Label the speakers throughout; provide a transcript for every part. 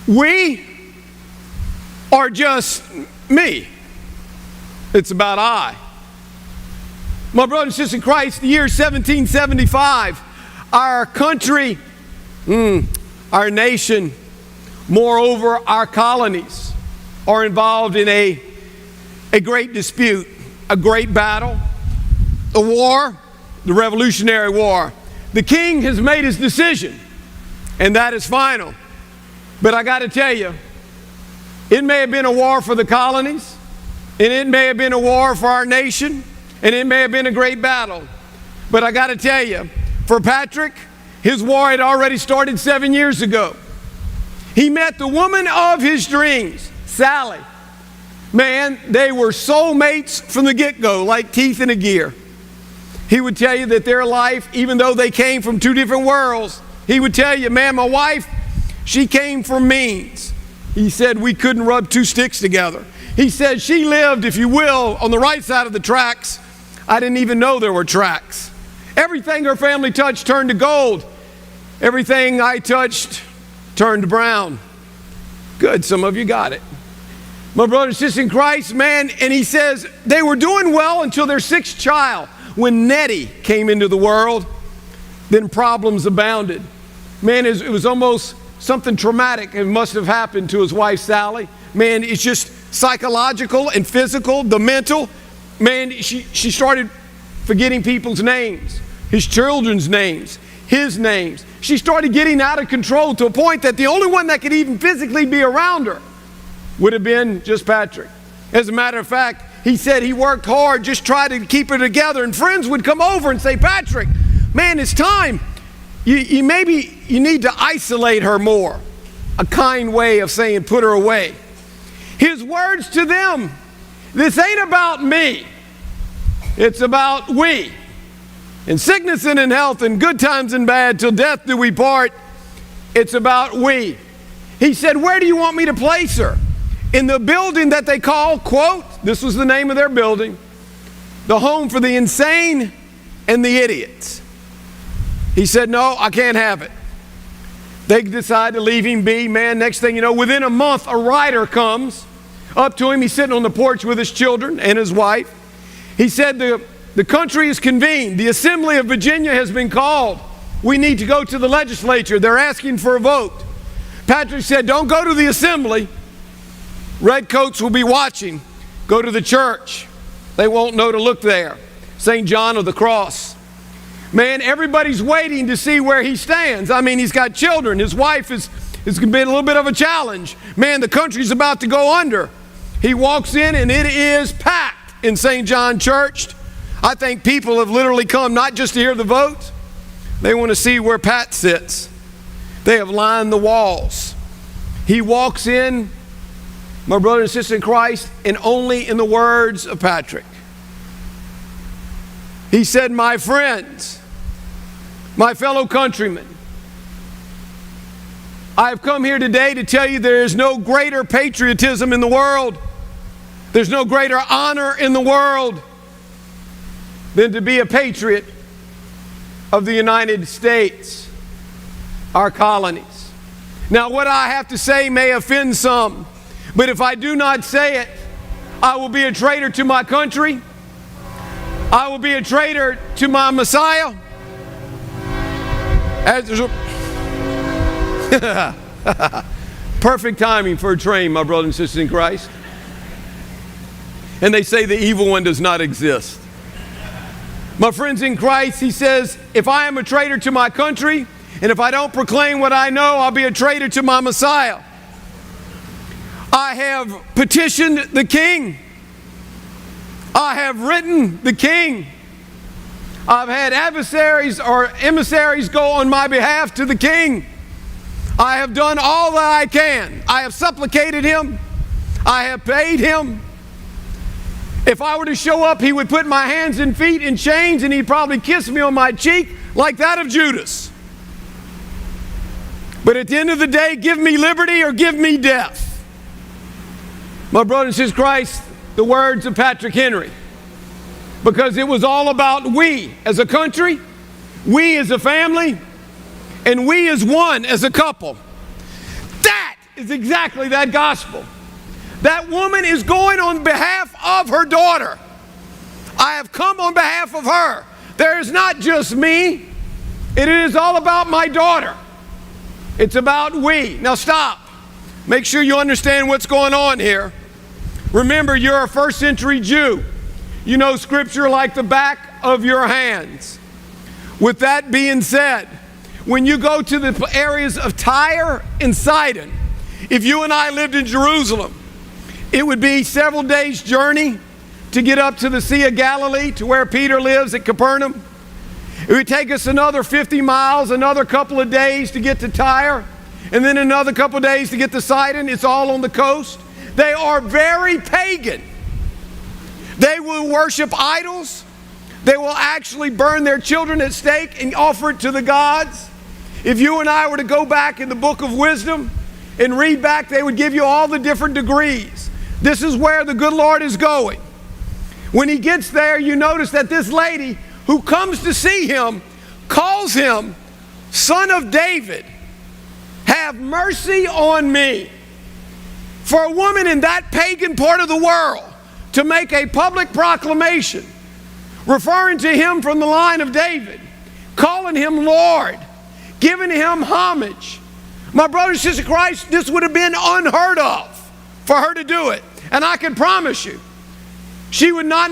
Speaker 1: we or just me. It's about I. My brothers and sisters in Christ, the year 1775, our country, our nation, moreover, our colonies are involved in a great dispute, a great battle, a war, the Revolutionary War. The king has made his decision, and that is final. But I got to tell you, it may have been a war for the colonies, and it may have been a war for our nation, and it may have been a great battle. But I got to tell you, for Patrick, his war had already started 7 years ago. He met the woman of his dreams, Sally. Man, they were soulmates from the get-go, like teeth in a gear. He would tell you that their life, even though they came from two different worlds, he would tell you, man, my wife, she came from means. He said we couldn't rub two sticks together. He said she lived, if you will, on the right side of the tracks. I didn't even know there were tracks. Everything her family touched turned to gold. Everything I touched turned to brown. Good, some of you got it. My brother and sister in Christ, man, and he says they were doing well until their sixth child. When Nettie came into the world, then problems abounded. Man, it was almost something traumatic it must have happened to his wife, Sally. Man, it's just psychological and physical, the mental. Man, she started forgetting people's names, his children's names, his names. She started getting out of control to a point that the only one that could even physically be around her would have been just Patrick. As a matter of fact, he said he worked hard, just tried to keep her together, and friends would come over and say, Patrick, man, it's time. Maybe you need to isolate her more. A kind way of saying put her away. His words to them, this ain't about me. It's about we. In sickness and in health, in good times and bad, till death do we part. It's about we. He said, where do you want me to place her? In the building that they call, quote, this was the name of their building, the home for the insane and the idiots. He said, no, I can't have it. They decide to leave him be. Man, next thing you know, within a month, a writer comes up to him. He's sitting on the porch with his children and his wife. He said, the country is convened. The Assembly of Virginia has been called. We need to go to the legislature. They're asking for a vote. Patrick said, don't go to the assembly. Redcoats will be watching. Go to the church. They won't know to look there. St. John of the Cross. Man, everybody's waiting to see where he stands. I mean, he's got children. His wife is been a little bit of a challenge. Man, the country's about to go under. He walks in and it is packed in St. John Church. I think people have literally come not just to hear the vote. They want to see where Pat sits. They have lined the walls. He walks in, my brother and sister in Christ, and only in the words of Patrick. He said, my friends, my fellow countrymen, I have come here today to tell you there is no greater patriotism in the world. There's no greater honor in the world than to be a patriot of the United States, our colonies. Now, what I have to say may offend some, but if I do not say it, I will be a traitor to my country. I will be a traitor to my Messiah. Perfect timing for a train, my brothers and sisters in Christ. And they say the evil one does not exist. My friends in Christ, he says, if I am a traitor to my country, and if I don't proclaim what I know, I'll be a traitor to my Messiah. I have petitioned the king. I have written the king. I've had adversaries or emissaries go on my behalf to the king. I have done all that I can. I have supplicated him. I have paid him. If I were to show up, he would put my hands and feet in chains and he'd probably kiss me on my cheek like that of Judas. But at the end of the day, give me liberty or give me death. My brothers and sisters in Christ, the words of Patrick Henry, because it was all about we as a country, we as a family, and we as one as a couple. That is exactly that gospel. That woman is going on behalf of her daughter. I have come on behalf of her. There is not just me. It is all about my daughter. It's about we. Now stop. Make sure you understand what's going on here. Remember, you're a first century Jew. You know Scripture like the back of your hands. With that being said, when you go to the areas of Tyre and Sidon, if you and I lived in Jerusalem, it would be several days' journey to get up to the Sea of Galilee, to where Peter lives at Capernaum. It would take us another 50 miles, another couple of days to get to Tyre, and then another couple of days to get to Sidon. It's all on the coast. They are very pagan. They will worship idols. They will actually burn their children at stake and offer it to the gods. If you and I were to go back in the book of wisdom and read back, they would give you all the different degrees. This is where the good Lord is going. When he gets there, you notice that this lady who comes to see him calls him Son of David. Have mercy on me. For a woman in that pagan part of the world to make a public proclamation referring to him from the line of David, calling him Lord, giving him homage. My brothers and sisters in Christ, this would have been unheard of for her to do it. And I can promise you, she would not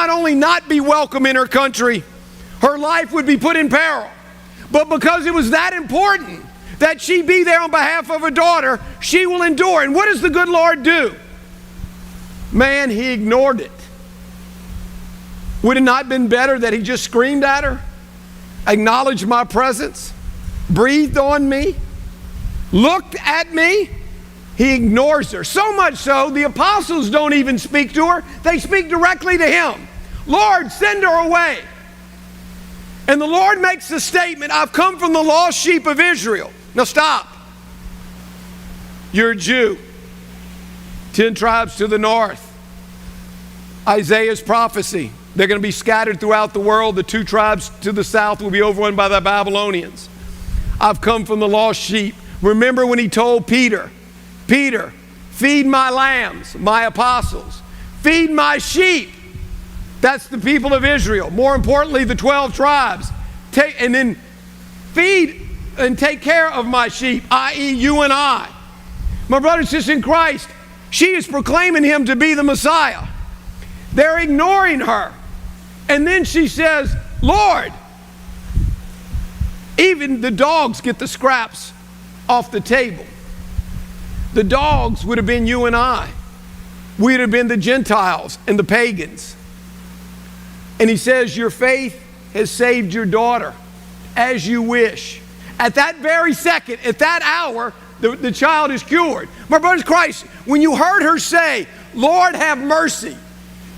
Speaker 1: only not be welcome in her country, her life would be put in peril. But because it was that important that she be there on behalf of her daughter, she will endure. And what does the good Lord do? Man, he ignored it. Would it not have been better that he just screamed at her, acknowledged my presence, breathed on me, looked at me? He ignores her. So much so, the apostles don't even speak to her. They speak directly to him. Lord, send her away. And the Lord makes the statement, I've come from the lost sheep of Israel. Now stop. You're a Jew. 10 tribes to the north. Isaiah's prophecy. They're going to be scattered throughout the world. The 2 tribes to the south will be overrun by the Babylonians. I've come from the lost sheep. Remember when he told Peter, Peter, feed my lambs, my apostles. Feed my sheep. That's the people of Israel. More importantly, the 12 tribes. And then feed and take care of my sheep, i.e. you and I. My brothers and sisters in Christ, she is proclaiming him to be the Messiah. They're ignoring her. And then she says, Lord, even the dogs get the scraps off the table. The dogs would have been you and I. We'd have been the Gentiles and the pagans. And he says, your faith has saved your daughter, as you wish. At that very second, at that hour, the child is cured. My brothers in Christ, when you heard her say, Lord, have mercy,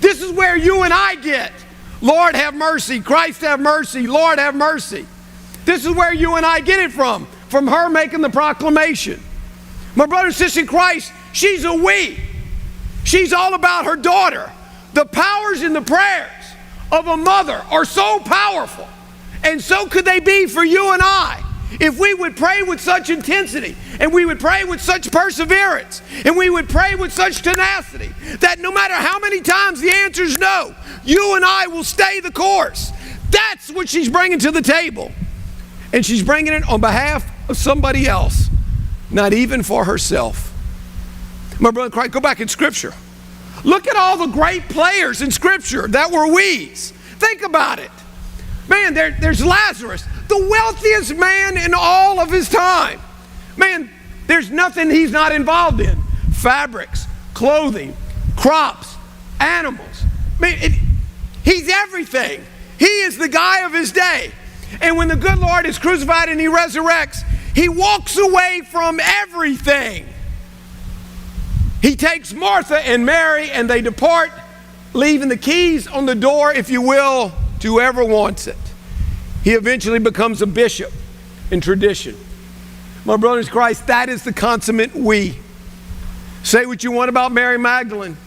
Speaker 1: this is where you and I get, Lord, have mercy, Christ, have mercy, Lord, have mercy. This is where you and I get it from her making the proclamation. My brother and sister in Christ, she's a we. She's all about her daughter. The powers and the prayers of a mother are so powerful, and so could they be for you and I. If we would pray with such intensity, and we would pray with such perseverance, and we would pray with such tenacity, that no matter how many times the answer is no, you and I will stay the course. That's what she's bringing to the table. And she's bringing it on behalf of somebody else, not even for herself. My brother Christ, go back in Scripture. Look at all the great players in Scripture that were we's. Think about it. Man, there's Lazarus, the wealthiest man in all of his time. Man, there's nothing he's not involved in. Fabrics, clothing, crops, animals. Man, he's everything. He is the guy of his day. And when the good Lord is crucified and he resurrects, he walks away from everything. He takes Martha and Mary and they depart, leaving the keys on the door, if you will, to whoever wants it. He eventually becomes a bishop in tradition. My brothers in Christ, that is the consummate we. Say what you want about Mary Magdalene,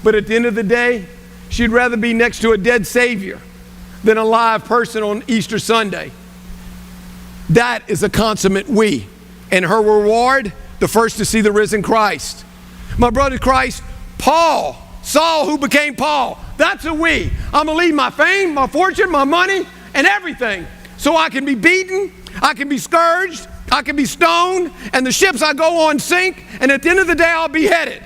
Speaker 1: but at the end of the day, she'd rather be next to a dead Savior than a live person on Easter Sunday. That is a consummate we. And her reward the first to see the risen Christ. My brother Christ, Paul, Saul who became Paul. That's a we. I'm going to leave my fame, my fortune, my money, and everything so I can be beaten, I can be scourged, I can be stoned, and the ships I go on sink, and at the end of the day I'll be beheaded.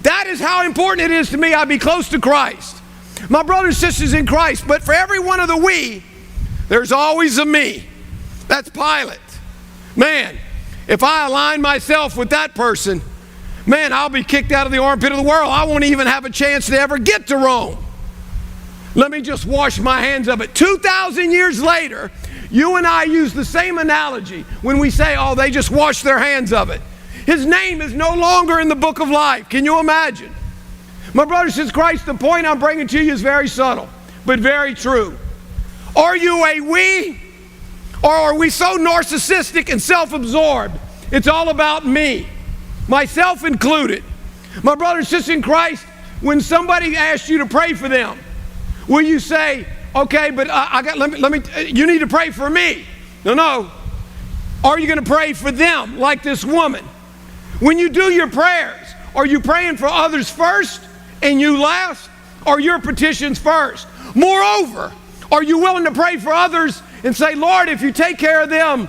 Speaker 1: That is how important it is to me I be close to Christ. My brothers and sisters in Christ, but for every one of the we, there's always a me. That's Pilate. Man, if I align myself with that person, man, I'll be kicked out of the armpit of the world. I won't even have a chance to ever get to Rome. Let me just wash my hands of it. 2,000 years later, you and I use the same analogy when we say, oh, they just washed their hands of it. His name is no longer in the book of life. Can you imagine? My brothers and sisters in Christ, the point I'm bringing to you is very subtle, but very true. Are you a we, or are we so narcissistic and self-absorbed? It's all about me, myself included. My brothers and sisters in Christ, when somebody asks you to pray for them, will you say, okay, but you need to pray for me? No. Are you going to pray for them like this woman? When you do your prayers, are you praying for others first and you last, or your petitions first? Moreover, are you willing to pray for others and say, Lord, if you take care of them,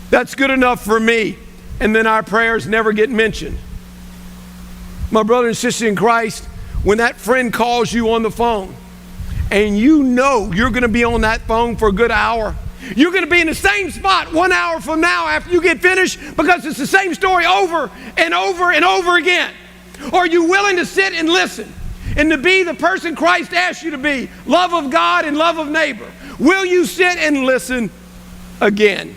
Speaker 1: that's good enough for me, and then our prayers never get mentioned? My brother and sister in Christ, when that friend calls you on the phone, and you know you're going to be on that phone for a good hour, you're going to be in the same spot 1 hour from now after you get finished, because it's the same story over and over and over again. Are you willing to sit and listen and to be the person Christ asked you to be, love of God and love of neighbor? Will you sit and listen again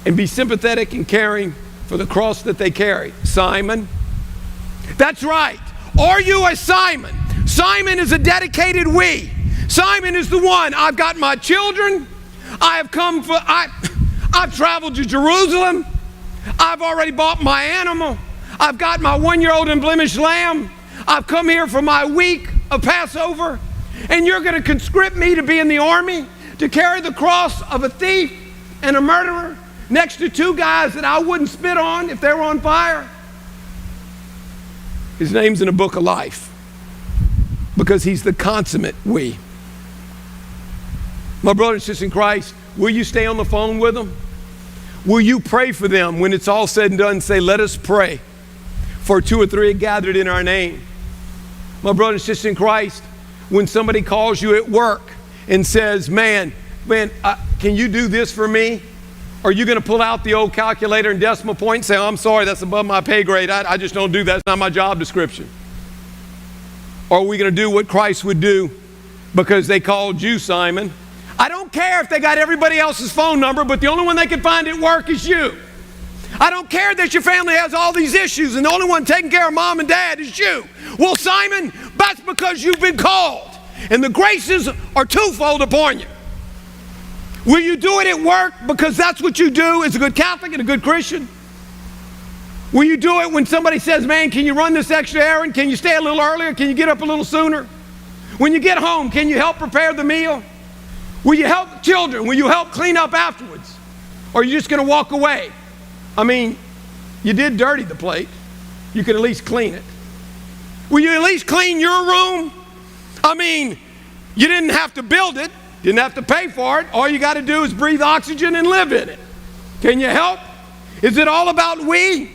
Speaker 1: and be sympathetic and caring for the cross that they carry? Simon. That's right. Are you a Simon? Simon is a dedicated we. Simon is the one. I've got my children. I've traveled to Jerusalem. I've already bought my animal. I've got my 1-year-old unblemished lamb. I've come here for my week of Passover. And you're going to conscript me to be in the army, to carry the cross of a thief and a murderer next to two guys that I wouldn't spit on if they were on fire? His name's in the book of life because he's the consummate we. My brother and sister in Christ, will you stay on the phone with them? Will you pray for them when it's all said and done? Say, let us pray, for 2 or 3 are gathered in our name. My brother and sister in Christ, when somebody calls you at work and says, man, can you do this for me? Are you going to pull out the old calculator and decimal point and say, oh, I'm sorry, that's above my pay grade. I just don't do that. It's not my job description. Or are we going to do what Christ would do because they called you Simon? I don't care if they got everybody else's phone number, but the only one they can find at work is you. I don't care that your family has all these issues and the only one taking care of mom and dad is you. Well, Simon, that's because you've been called, and the graces are twofold upon you. Will you do it at work because that's what you do as a good Catholic and a good Christian? Will you do it when somebody says, man, can you run this extra errand? Can you stay a little earlier? Can you get up a little sooner? When you get home, can you help prepare the meal? Will you help children? Will you help clean up afterwards? Or are you just going to walk away? I mean, you did dirty the plate. You could at least clean it. Will you at least clean your room? I mean, you didn't have to build it. Didn't have to pay for it. All you got to do is breathe oxygen and live in it. Can you help? Is it all about we?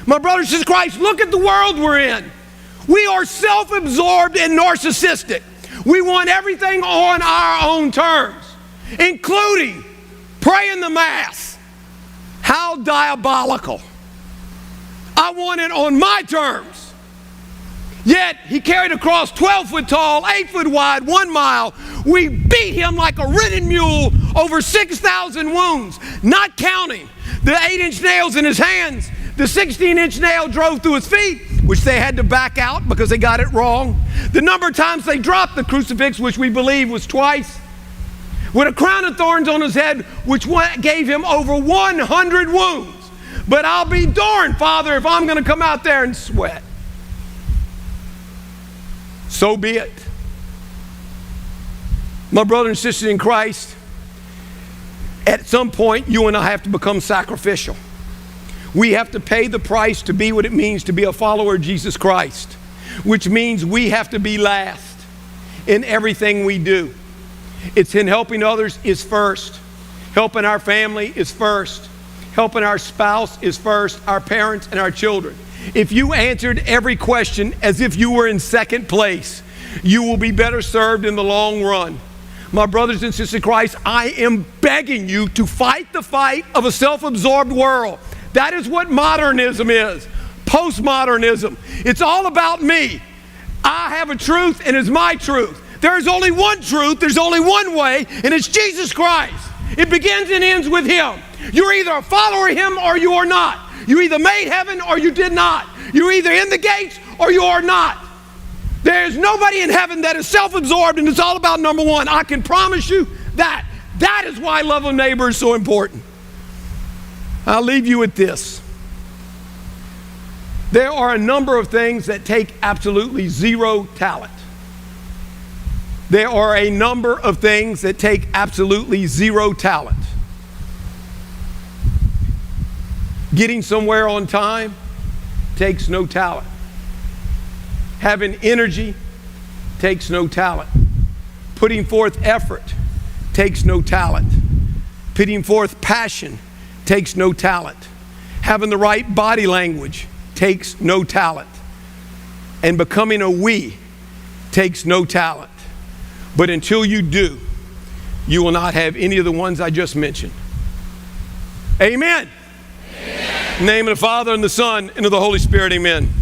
Speaker 1: My brothers and sisters in Christ, look at the world we're in. We are self-absorbed and narcissistic. We want everything on our own terms, including praying the Mass. How diabolical. I want it on my terms. Yet he carried a cross 12 foot tall, 8 foot wide, 1 mile. We beat him like a ridden mule, over 6,000 wounds, not counting the 8-inch nails in his hands. The 16-inch nail drove through his feet, which they had to back out because they got it wrong. The number of times they dropped the crucifix, which we believe was twice. With a crown of thorns on his head, which gave him over 100 wounds. But I'll be darned, Father, if I'm going to come out there and sweat. So be it. My brother and sister in Christ, At some point, you and I have to become sacrificial. We have to pay the price to be what it means to be a follower of Jesus Christ, which means we have to be last in everything we do. It's in helping others is first. Helping our family is first. Helping our spouse is first, our parents and our children. If you answered every question as if you were in second place, you will be better served in the long run. My brothers and sisters in Christ, I am begging you to fight the fight of a self-absorbed world. That is what modernism is, postmodernism. It's all about me. I have a truth and it's my truth. There's only one truth, there's only one way, and it's Jesus Christ. It begins and ends with Him. You're either a follower of Him or you are not. You either made heaven or you did not. You're either in the gates or you are not. There's nobody in heaven that is self-absorbed and it's all about number one. I can promise you that. That is why love of neighbor is so important. I'll leave you with this. There are a number of things that take absolutely zero talent. There are a number of things that take absolutely zero talent. Getting somewhere on time takes no talent. Having energy takes no talent. Putting forth effort takes no talent. Putting forth passion takes no talent. Having the right body language takes no talent. And becoming a we takes no talent. But until you do, you will not have any of the ones I just mentioned. Amen. Amen. In the name of the Father and the Son and of the Holy Spirit, amen.